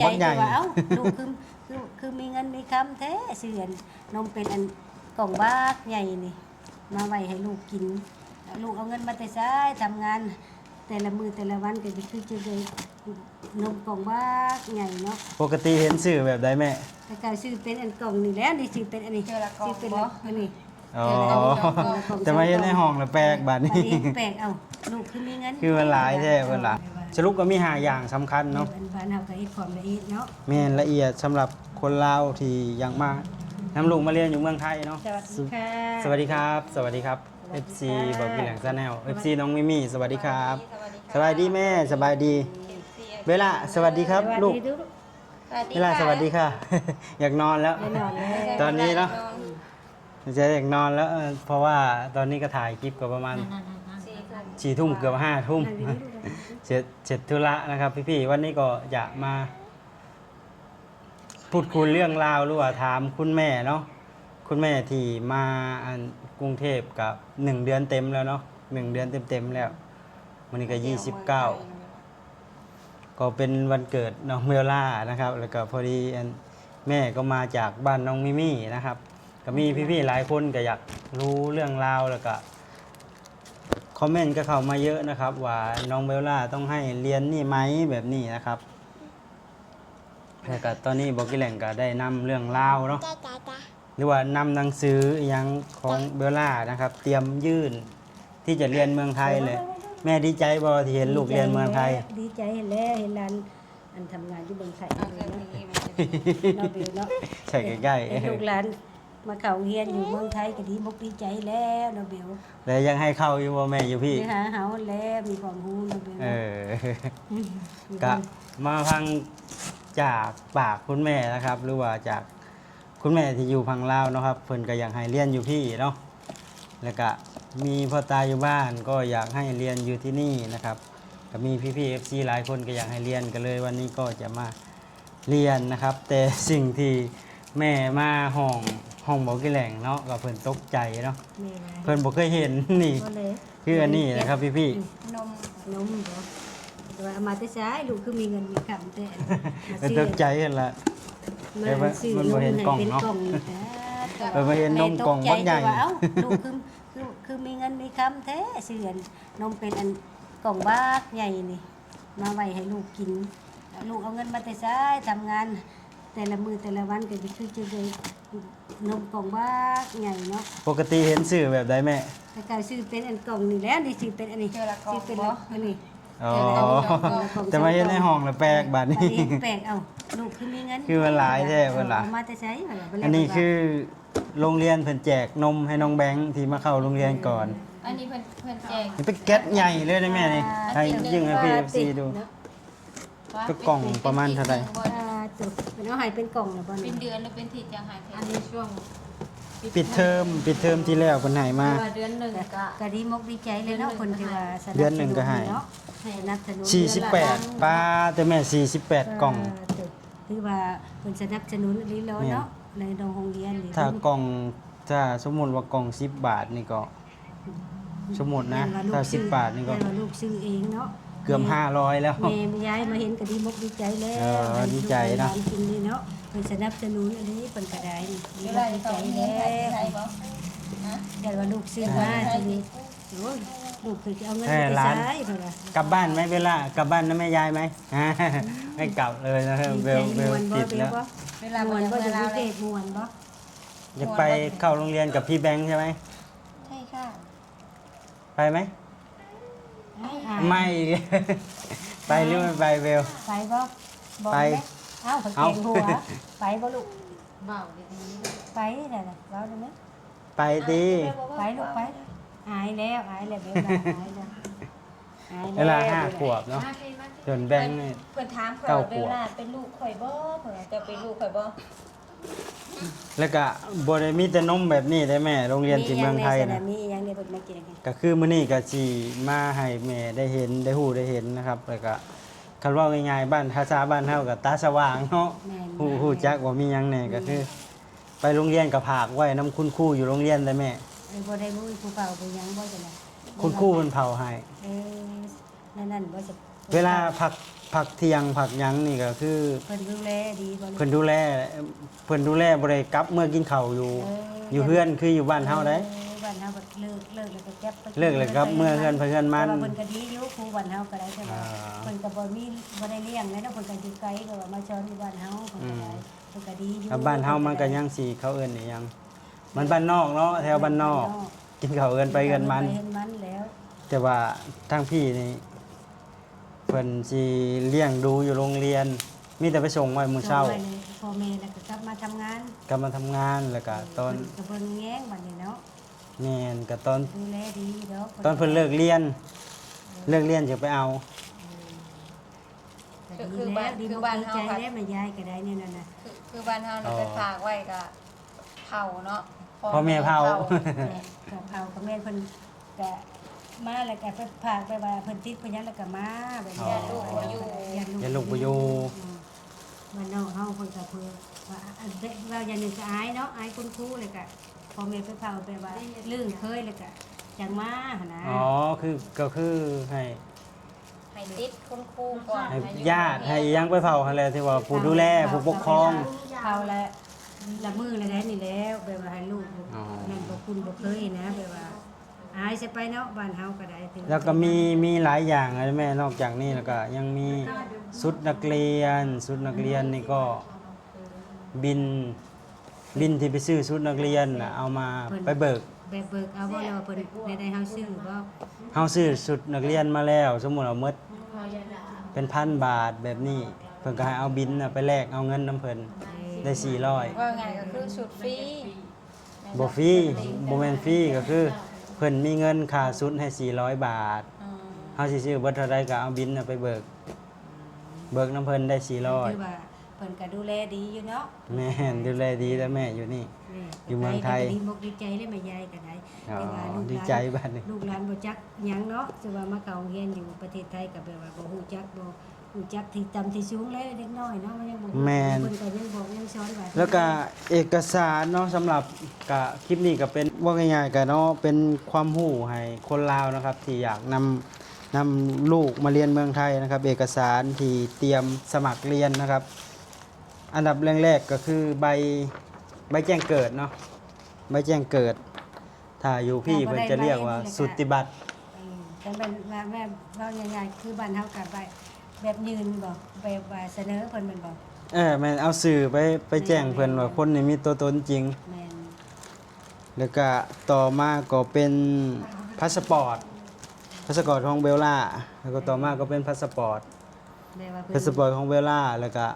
ใจว่าเอ้าลูกคือมีเงินมีคำแท้เสื่อนนมเป็นอันกล่องบากใหญ่นี่มาไว้ให้ลูกกินลูกเอาเงินมาแต่ซ้ายทำงานแต่ละมือแต่ละวันก็คือจะได้นมกล่องบากใหญ่เนาะปกติเห็นสื่อแบบใดแม่ แต่การซื้อเป็นอันกล่องนี่แล้วนี่ซื้อเป็นอันนี้ซื้อเป็นอันนี้ อ๋อจะมาเห็นในห้องแล้วแปลกบาดนี้ แปลกเอาลูกคือมีเงิน คือมันหลายแท้เพิ่นล่ะสรุปก็มี5อย่างสำคัญเนาะ บ้านเฮาก็เฮ็ดความละเอียดเนาะ แม่นละเอียดสำหรับคนลาวที่ยังมานํลูกมาเรียนอยู่เมืองไทยเนาะ สวัสดีค่ะ สวัสดีครับ สวัสดีครับ FC บอกกินแหลงซาแนล FC น้องมิมี่สวัสดีครับ สบายดีแม่สบายดี เวลาสวัสดีครับลูก เวลาสวัสดีค่ะ อยากนอนแล้ว ตอนนี้เนาะจะอยากนอนแล้วเพราะว่าตอนนี้ก็ถ่ายคลิปก็ประมาณ4 ทุ่มเกือบ5 ทุ่มเสร็จธุระนะครับพี่ๆวันนี้ก็อยากมาพูดคุยเรื่องราวหรือว่าถามคุณแม่เนาะคุณแม่ที่มากรุงเทพกับ1 เดือนเต็มแล้วเนาะ1 เดือนเต็มๆแล้ววันนี้ก็29ก็เป็นวันเกิดน้องเมลล่านะครับแล้วก็พอดีแม่ก็มาจากบ้านน้องมิมี่นะครับก็มีพี่ๆหลายคนก็อยากรู้เรื่องราวแล้วก็คอมเมนต์ก็เข้ามาเยอะนะครับว่าน้องเบลล่าต้องให้เรียนนี่ไหมแบบนี้นะครับแล้วก็ตอนนี้บอกกิแหล่งก็ได้นำเรื่องราวเนาะหรือว่านำหนังสืออหยังของเบลล่านะครับเตรียมยื่นที่จะเรียนเมืองไทยเลยแม่ดีใจบ่ที่เห็นลูกเรียนเมืองไทยดีใจเห็นแล้วเห็นหลานอันทำงานอยู่เมืองไทยเนาะเนาะ ใช่ใกล้ลูกหลานมาเข้าเรียนอยู่เมืองไทยก็ดีมกดีใจแล้วเนาะเบล ๆแล้วยังให้เข้าอยู่บ่แม่อยู่พี่หาเฮาแล้วมีความรู้เนาะเบลก็มาฟังจากปากคุณแม่นะครับหรือว่าจากคุณแม่ที่อยู่พังลาวเนาะครับเพิ่นก็อยากให้เรียนอยู่พี่เนาะแล้วก็มีพ่อตาอยู่บ้านก็อยากให้เรียนอยู่ที่นี่นะครับก็มีพี่ๆ FC หลายคนก็อยากให้เรียนกันเลยวันนี้ก็จะมาเรียนนะครับแต่สิ่งที่แม่มาห้องบอกกิแหล่งเนาะก็เพิ่นตกใจเนาะเพิ่นบ่เคยเห็นนี่คืออันนี้นะครับพี่ๆนมบ่แต่ว่าเอามาแต่ซ้ายลูกคือมีเงินมีคำแต่ตกใจกันละมันบ่เห็นกล่องเนาะมาเห็นนมกล่องบักใหญ่ลูกคือมีเงินมีคำแท้เสื่อนนมเป็นอันกล่องบากใหญ่นี่มาไว้ให้ลูกกินลูกเอาเงินมาแต่ซ้ายทำงานแต่ละมือแต่ละวันก็คือจะได้นมกล่องบากใหญ่เนาะปกติเห็นสื่อแบบใดแม่แต่การซื้อเป็นอันกล่องนี่แล้วนี่ซื้อเป็นอันนี้ซื้อเป็นอันนี้อ๋อจะมาเห็นในห้องแล้วแปลกบาดนี้แปลกเอาลูกคือมีเงินคือมันหลายแท้เพิ่นล่ะมาแต่ใช้อันนี้คือโรงเรียนเพิ่นแจกนมให้น้องแบงค์ที่มาเข้าโรงเรียนก่อนอันนี้เพิ่นแจกนี่เป็นแก๊สใหญ่เลยนะแม่นี่ให้ยิ่งให้พี่ FC ดูก็กล่องประมาณเท่าใดจุดเป็นเอาให้เป็นกล่องหรือบ่เป็นเดือนหรือเป็นที่จะหายอันนี้ช่วงปิดเทอมที่แล้วเพิ่นให้มาเดือน1ก็ดีมกดีใจเลยเนาะคนที่ว่าเดือน1ก็ให้ให้นับสนุน48ป้าแต่แม่48กล่องคือว่าเพิ่นสนับสนุนลีโลเนาะในโรงเรียนนี่ถ้ากล่องถ้าสมมุติว่ากล่อง10 บาทนี่ก็สมมุตินะถ้า10 บาทนี่ก็ลูกซื้อเองเนาะเกือบ500แล้วแม่ยายมาเห็นก็ดีมกดีใจแล้วดีใจนะกินนี่เนาะเพิ่นสนับสนุนอันนี้เพิ่นก็ได้นี่ดีใจแล้วเดี๋ยวว่าลูกซื้อมาทีนี้โอ้ยลูกคือเอาเงินไปใช้เพิ่นว่ากลับบ้านไหมเวลากลับบ้านนะแม่ยายไหมไม่กลับเลยนะเบลติดแล้วเวลาม่วนบ่จะเก็บม่วนบ่อยากไปเข้าโรงเรียนกับพี่แบงค์ใช่ไหมใช่ค่ะไปไหมไม่ไปหรือไม่ไปเบลไปบ่ไปเอ้าเก่งหัวไปบ่ลูกเบาดีๆไปนั่นน่ะเว้าได้มั้ยไปดิไปลูกไปอายแล้วเบลอายแล้วเวลา5 ขวบเนาะจนแบงค์นี่เพิ่นถามเขาเวลาเป็นลูกข่อยบ่เพิ่นจะเป็นลูกข่อยบ่แล้วก็บ่ได้มีแต่นมแบบนี้ได้แม่โรงเรียนที่เมืองไทยนะมีอย่างเดียวเพิ่นมากินก็คือมื้อนี้ก็สิมาให้แม่ได้เห็นได้ฮู้ได้เห็นนะครับแล้วก็คันว่าง่ายๆบ้านภาษาบ้านเฮาก็ตาสว่างเนาะฮู้จักว่ามีหยังแน่ก็คือไปโรงเรียนก็ผากไว้นำคุณครูอยู่โรงเรียนได้แม่บ่ได้บ่ครูเป่าบ่หยังบ่จังได๋คุณครูเพิ่นเผาให้นั่นบ่จะ เวลาผักเที่ยงผักหยังนี่ก็คือ เพิ่นดูแลดีบ่ เพิ่นดูแลบ่ได้กลับเมื่อกินข้าวอยู่เฮือนคืออยู่บ้านเฮาได้ บ้านเฮาก็เลิกแล้วก็เก็บไป เลิกแล้วครับเมื่อเฮือนไปเฮือนมัน แต่ว่าเพิ่นก็ดีอยู่ครูบ้านเฮาก็ได้แต่ว่า อ่า เพิ่นก็บ่ได้เลี้ยงเลยเนาะเพิ่นก็อยู่ไกลก็ว่ามาสอนอยู่บ้านเฮาเพิ่นก็ได้เพิ่นก็ดีอยู่ บ้านเฮามันก็ยังสิเขาเอิ้นอีหยังมันบ้านนอกเนาะแถวบ้านนอก กินข้าวเอิ้นไปเอิ้นมัน ไปเอิ้นมันแล้ว แต่ว่าทางพี่นี่เพิ่นสิเลี้ยงดูอยู่โรงเรียน มีแต่ไปส่งไว้มื้อเช้า ส่งไว้ให้พ่อแม่แล้วก็กลับมาทำงาน กลับมาทำงานแล้วก็ตอน เพิ่นก็เบิ่งแย้งบัดนี้เนาะ แม่นก็ตอน ดูแลดีเด้อ ตอนเพิ่นเลิกเรียนจะไปเอา ก็ดีแล้วดีบ่ดีใจแล้วแม่ยายก็ได้เนี่ยนั่นน่ะ คือบ้านเฮาน่ะไปฝากไว้ก็เผาเนาะ พ่อแม่เผา กับเผากับแม่เพิ่นก็มาแล้วก็ไปพากไปว่าเพิ่นติดเพิ่นหยังแล้วก็มาแบบนี้ ลูกบ่อยู่ อย่าลูกบ่อยู่ มันน้องเฮาเพิ่นก็เพิ่นว่าเราอย่างหนึงก็อายเนาะอายคุณครูเลยก็พ่อแม่ไปเผาไปว่าลื่นเคยแล้วก็จังมาหั่นนะ อ๋อก็คือให้ ให้ติดคุณครูก่อน ให้ ให้อยู่ ญาติให้อิหยังไปเผาหั่นแหละที่ว่าผู้ดูแลผู้ปกครอง เผาละมือละได้นี่แล้วแบบว่าให้ลูก อ๋อ นั่นบ่คุณบ่เคยนะแบบว่าอายสิไปเนาะบ้านเฮาก็ได้ถึง แล้วก็มีหลายอย่างนะแม่นอกจากนี้แล้วก็ยังมีชุดนักเรียนนี่ก็บินที่ไปซื้อชุดนักเรียนน่ะเอามาไปเบิก แบบเบิกเอาบ่แล้วว่าเพิ่นได้เฮาซื้อบ่ เฮาซื้อชุดนักเรียนมาแล้ว สมมุติเอาหมดเป็น1,000 บาทแบบนี้เพิ่นก็ให้เอาบินน่ะไปแลกเอาเงินนํเพิ่นได้400 ว่าไงก็คือชุดฟรี บ่ฟรีบ่แม่นฟรีก็คือเพิ่นมีเงินค่าชุดให้400 บาท อืม เฮาสิซื้อเบิดเท่าใดก็เอาบินน่ะไปเบิกน้ำเพิ่นได้ คือว่าเพิ่นก็ดูแลดีอยู่เนาะ 400แม่นดูแลดีแล้วแม่อยู่นี่ นี่ อยู่เมืองไทย ดีมกดีใจเลยแม่ยายก็ได้ อ๋อ แต่ว่าลูกหลาน ดีใจบัดนี้ ลูกหลานบ่จักหยังเนาะสิว่ามาเข้าโรงเรียนอยู่ประเทศไทยก็แบบว่าบ่ฮู้จักที่ต่ำที่สูงเลยเด็กน้อยเนาะมันยังบ่รู้ แม่น เพิ่นก็ยังบอกยังสอนว่า แล้วก็เอกสารเนาะสำหรับกะคลิปนี้ก็เป็นว่าง่ายๆก็เนาะเป็นความรู้ให้คนลาวนะครับ ที่อยากนำลูกมาเรียนเมืองไทยนะครับ เอกสารที่เตรียมสมัครเรียนนะครับ อันดับแรกๆก็คือใบแจ้งเกิดเนาะใบแจ้งเกิด ถ้าอยู่พี่เพิ่นจะเรียกว่าสุติบัตร แต่เป็นว่าแม่เว้าง่ายๆคือบ้านเฮาก็แบบยืนบ่แบบว่าเสนอเพิ่นแม่นบ่ แม่นเอาสื่อไปแจ้งเพิ่นว่าคนนี้มีตัวตนจริง แม่น แล้วก็ต่อมาก็เป็นพาสปอร์ตของเบลล่าแล้วก็ต่อมาก็เป็นพาสปอร์ต แบบว่าเพิ่ พาสปอร์ตของเบลล่าแล้วก็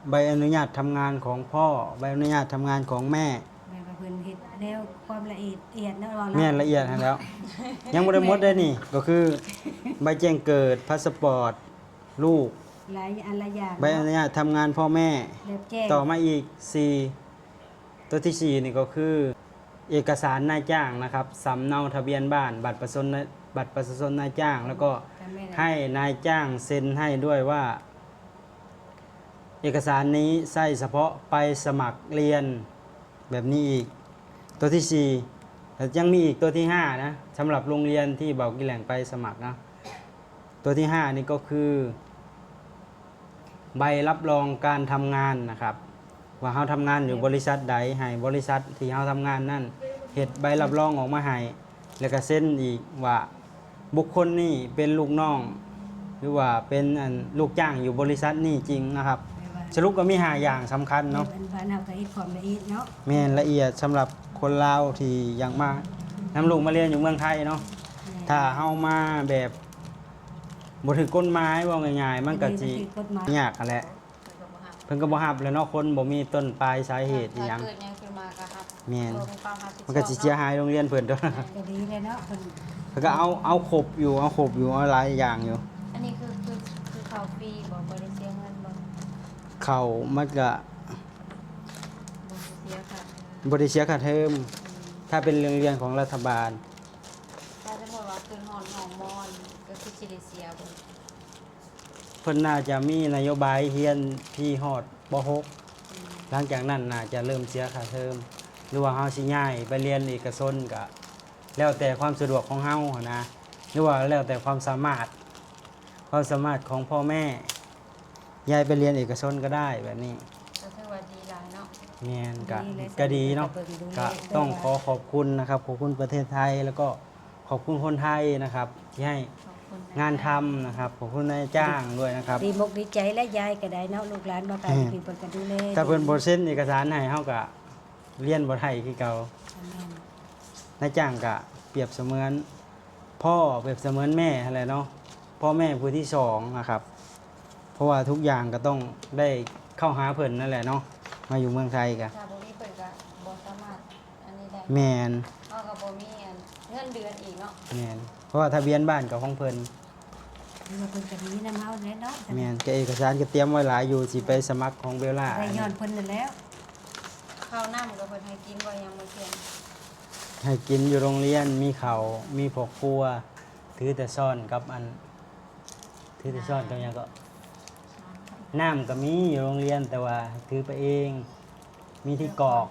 ใบอนุญาตทำงานของพ่อใบอนุญาตทำงานของแม่ แบบว่าเพิ่นเฮ็ดแนวความละเอียดเนาะว่า แม่นละเอียดให้แล้ว ยังบ่ได้หมดได้นี่ก็คือใบแจ้งเกิดพาสปอร์ตลูก หลายอันหลายอย่าง ใบอนุญาตทำงานพ่อแม่ แบบแจ้ง ต่อมาอีก4ตัวที่4นี่ก็คือ เอกสารนายจ้างนะครับสำเนาทะเบียนบ้านบัตรประชาชนนายจ้าง แล้วก็ให้นายจ้างเซ็นให้ด้วยว่า เอกสารนี้ใช้เฉพาะไปสมัครเรียนแบบนี้อีก ตัวที่4แล้วยังมีอีกตัวที่5นะสำหรับโรงเรียนที่เบากิแหล่งไปสมัครนะตัวที่5นี่ก็คือ ใบรับรองการทำงานนะครับ ว่าเราทำงานอยู่บริษัทใดให้บริษัทที่เราทำงานนั่นเฮ็ดใบรับรองออกมาให้แล้วก็เซ็นอีกว่าบุคคลนี่เป็นลูกน้อง หรือว่าเป็นลูกจ้างอยู่บริษัทนี่จริงนะครับ สรุปก็มี5อย่างสำคัญเนาะ เป็นบ้านเฮาก็เฮ็ดความละเอียดเนาะ แม่นละเอียดสำหรับคนลาวที่อยากมานำลูกมาเรียนอยู่เมืองไทยเนาะถ้าเฮามาแบบบ่ถือกฎหมายว่าง่ายๆมันก็สิ กฎหมาย ยากอะแหละเพิ่นก็บ่ฮับแหล้วเนาะคนบ่มีต้นปลายสาเหตุอีหยัง ถ้าเกิดหยังขึ้นมาก็ครับ แม่น มีความรับผิดชอบ มันก็สิเสียหายโรงเรียนเพิ่นเด้อ ก็ดีเลยเนาะเพิ่น แล้วก็เอาครบอยู่เอาหลายอย่างอยู่ อันนี้คือเขาฟรีบ่ได้เสียเงินบ่ เข้ามันก็ เสียค่ะ บ่ได้เสียค่าเทอมถ้าเป็นโรงเรียนของรัฐบาล ถ้าสมมุติว่าขึ้นหอนหองมอนก็คือสิได้เสียบ่ เพิ่นน่าจะมีนโยบายเรียนพี่ฮอดป .6 หลังจากนั้นน่าจะเริ่มเสียค่าเทอมหรือว่าเฮาสิย้ายไปเรียนเอกชนก็แล้วแต่ความสะดวกของเฮาหั้นนะหรือว่าแล้วแต่ความสามารถ ความสามารถของพ่อแม่ยายไปเรียนเอกชนก็ได้แบบนี้ ก็ถือว่าดีหลายเนาะ แม่นก็ ดีเลย ก็ดีเนาะ บิ่งดูแล ก็ต้องขอขอบคุณนะครับขอบคุณประเทศไทยแล้วก็ขอบคุณคนไทยนะครับที่ให้ ขอบคุณ งานทำนะครับขอบคุณนายจ้างด้วยนะครับ ดีมกดีใจและยายก็ได้เนาะลูกหลานบ่กล้าสิเป็นเพิ่นก็ดูแล ถ้าเพิ่นบ่เซ็นเอกสารให้เฮาก็เรียนบ่ได้คือเก่า นายจ้างก็เปรียบเสมือนพ่อเปรียบเสมือนแม่อะไรเนาะพ่อแม่ผู้ที่สองนะครับ เพราะว่าทุกอย่างก็ต้องได้เข้าหาเพิ่นนั่นแหละเนาะมาอยู่เมืองไทยก็ ถ้าบ่มีเพิ่นก็บ่สามารถอันนี้ได้ แมน เฮาก็บ่มีอันเงินเดือนอีกเนาะ แมนเพราะว่าทะเบียนบ้านกับของเพิ่น หรือว่าเพิ่นก็มีน้ำเฮาแหล้วเนาะ แมนก็เอกสารก็เตรียมไว้หลายอยู่สิไปสมัครของเบลล่า ได้ย้อนเพิ่นนั่นแล้ว ข้าวน้ำก็เพิ่นให้กินบ่ยังบ่เที่ยง ให้กินอยู่โรงเรียนมีข้าวมีพวกครัวถือแต่ซ่อนกับอันถือแต่ซ่อนกับหยังก็น้ำก็มีอยู่โรงเรียนแต่ว่าถือไปเองมีที่กรอก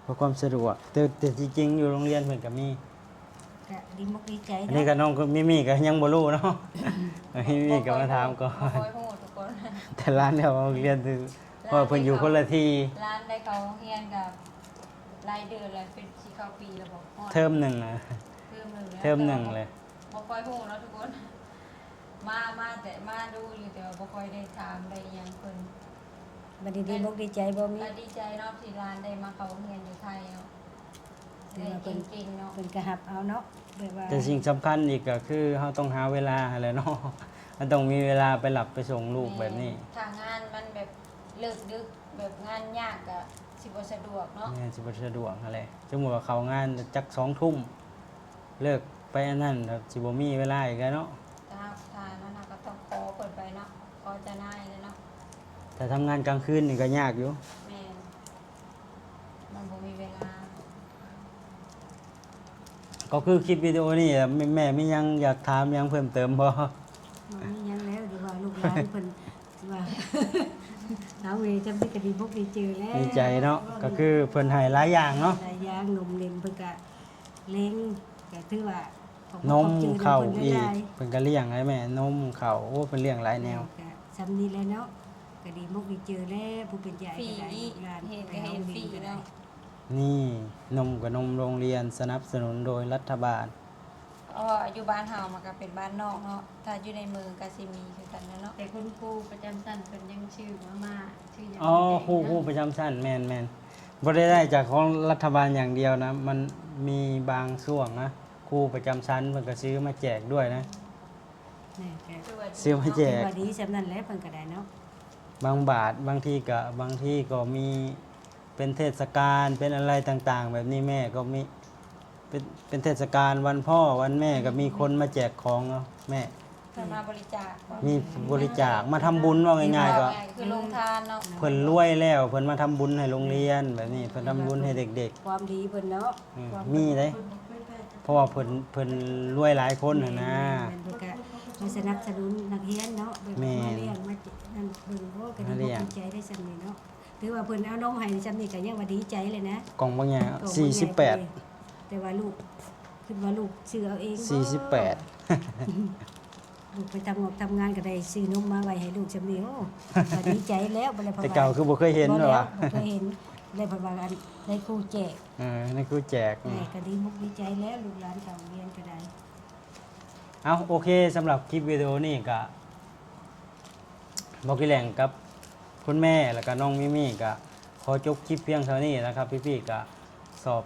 เพื่อความสะดวกแต่จริงๆอยู่โรงเรียนเพิ่นก็มี ก็ดีมกดีใจ อันนี้ก็น้องก็มิก็ยังบ่รู้เนาะ มิมี่ก็มาถามก่อน บ่ค่อยฮู้ทุกคน แต่ร้านเนี่ยเรียนคือเพราะว่าเพิ่นอยู่คนละที่ ร้านได้เขาเฮียนกับรายเดือนแล้วเป็นสิเข้าปีแล้วบ่ฮอด เทอมหนึ่งนะ เทอมหนึ่งแล้ว เทอมหนึ่งเลย บ่ค่อยฮู้เนาะทุกคน มาแต่มาดูอยู่แต่ว่าบ่ค่อยได้ถามได้อิหยังเพิ่น บัดนี้ดีมกดีใจบ่มี ก็ดีใจเนาะที่ร้านได้มาเข้าเรียนอยู่ไทยเนาะได้เก่งๆเนาะ เพิ่นก็รับเอาเนาะแบบว่า แต่สิ่งสำคัญอีกก็คือเฮาต้องหาเวลาแหละเนาะ มันต้องมีเวลาไปหลับไปส่งลูกแบบนี้ ถ้างานมันแบบเลิกดึกแบบงานยากก็สิบ่สะดวกเนาะ แม่สิบ่สะดวกอะไรสมมุติว่าเข้างานจัก2 ทุ่มเลิกไปอันนั้นครับสิบ่มีเวลาอีกแล้วเนาะ ถ้านั้นน่ะก็ต้องขอเปิดไปเนาะขอจะนายเลยเนาะ แต่ทำงานกลางคืนนี่ก็ยากอยู่ แม่นมันบ่มีเวลา ก็คือคลิปวิดีโอนี่แม่มียังอยากถามยังเพิ่มเติมบ่ บ่มีหยังแล้วดีว่าลูกหลานเพิ่นว่า เอาเวจำได้ก็ดีมกดีเจอแล้ว ดีใจเนาะก็คือเพิ่นให้หลายอย่างเนาะ หลายอย่างนมเล็มเพิ่นก็เล้งก็ถือว่าขอบ น คุณ ม ขอบใจ ข้าว เพิ่น อีก หลาย เพิ่นก็เลี้ยงให้แม่นมข้าวโอ้เพิ่นเลี้ยงหลาย ๆ แนว ก็ซ้ำนี้แหล้วเนาะก็ดีมกดีเจอแล้วผู้เป็นใหญ่ ฟรี ก็ได้ลูกหลาน เห็น ไป ก็ หา เห็น โรง ฟรี เรียนก็ได้ เนาะ นี่นมกับนมโรงเรียนสนับสนุนโดยรัฐบาล อยู่บ้านเฮามันก็เป็นบ้านนอกเนาะถ้าอยู่ในเมืองก็สิมีคือกันนะเนาะ แต่คุณครูประจำชั้นเป็นยังชื่อมาชื่อยัง อ๋อครูประจำชั้นแม่นบ่ได้จากของรัฐบาลอย่างเดียวนะ มันมีบางช่วงนะครูประจำชั้นเพิ่นก็ซื้อมาแจกด้วยนะ นี่ก็ คือว่าดี ซื้อมาแจ ถือก ว่าดีสำนั้นแหล้วเพิ่นก็ได้เนาะ บางบาทบางที่ก็มีเป็นเทศกาลเป็นอะไรต่างๆ แบบนี้แม่ก็มีเป็นเทศกาลวันพ่อวันแม่ก็มีคนมาแจกของเนาะแม่ เพิ่นมาบริจาค มีบริจาคมาทำบุญว่าง่ายๆก็ คือลงทานเนาะ เพิ่นรวยแล้วเพิ่นมาทำบุญให้โรงเรียนแบบนี้เพิ่นทำบุญให้เด็ก ความดีเพิ่นเนาะ ๆ ความ มีเด้เพราะว่าเพิ่นรวยหลายคนน่ะนะ เพิ่นก็มาสนับสนุนนักเรียนเนาะแบบ แม่ มาเลี้ยงมานั่นเบิ่งโอ้ก็ดี มาเลี้ยง ดีใจได้สำนี้เนาะถือว่าเพิ่นเอานมให้สำนี้ก็ยังว่าดีใจเลยนะ กล่องบางอย่าง ก็บ่ใหญ่ 48 แต่ว่าลูกคิดว่าลูกซื้อเอาเองบ่ 48 ลูกไปทำงานก็ได้ซื้อนมมาไว้ให้ลูกจำนี้โอ้ก็ดีใจแล้วบ่ได้พะ แต่เก่าคือบ่เคยเห็น บ่ หรอ แล้ว วะ บ่เคยเห็นได้เพราะว่าอันได้ครูแจก นั่นคือแจก แม่ก็ดีมุกดีใจแล้วลูกหลานเขาเรียนก็ได้ เอาโอเคสำหรับคลิปวิดีโอนี่ก็บอกพี่แหล่งกับคุณแม่แล้วก็น้องมิมี่ก็ขอจบคลิปเพียงเท่านี้นะครับ พี่ๆก็สอบ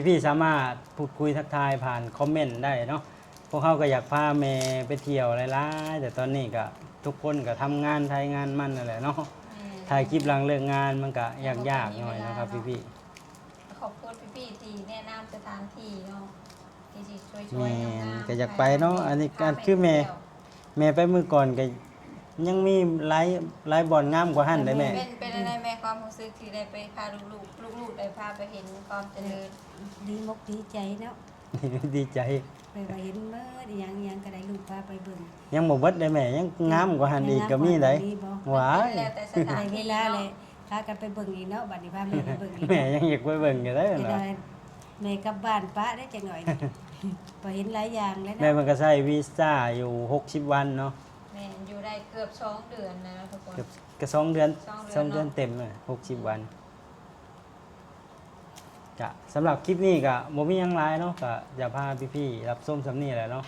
พี่ๆสามารถพูดคุยทักทายผ่านคอมเมนต์ได้เนาะพวกเขาก็อยากพาแม่ไปเที่ยวหลายๆแต่ตอนนี้ก็ทุกคนก็ทำงานไทยงานมันนั่นแหละเนาะถ่ายคลิปหลังเลิกงานมันก็ยากๆหน่อยนะครับพี่ๆ ขอบคุณพี่ๆที่แนะนำสถานที่เนาะที่สิช่วยๆ แม่น งามๆ ก็อยากไปเนาะอันนี้การคือแม่ไปมื้อก่อนก็ยังมีหลายบ่อนงามกว่าหั่นได้แม่ เป็นอะไรแม่ความรู้สึกที่ได้ไปพาลูกๆได้พาไปเห็นความเจริญ ดีมุกดีใจเนาะ ดีใจ ไปว่าเห็นเมื่ออหยังก็ได้ลูกพาไปเบิ่ง ยังบ่เบิดได้แม่ยังงามกว่าหั่นอีกก็มีได้ มีบ่ หวาย แล้วแต่สถา ได้ น เว ที่ ลา เนาะ เลยพากันไปเบิ่งอีกเนาะบัดนี้พาแม่ไปเบิ่งอีก แม่ยังอยากไปเบิ่งอยู่ได้ จะ เนาะ ได้แม่กลับบ้านป้าได้จังหน่อย พอเห็นหลายอย่างแล้ว แม่ เนาะ เพิ่นก็ใช้วีซ่าอยู่60วันเนาะ แม่อยู่ได้เกือบ2 เดือนนะทุกคน เกือบก็2เดือน สองเดือน 2เดือนเต็มเลย60วันก็สำหรับคลิปนี้ก็บ่มีหยังหลายเนาะก็จะพาพี่ๆรับส้มสำนี่แหละเนาะ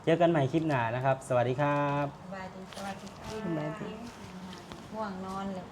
เจอกันใหม่คลิปหน้านะครับ สวัสดีครับ สบายดีสวัสดีค่ะ สบายดี ง่วงนอนเลย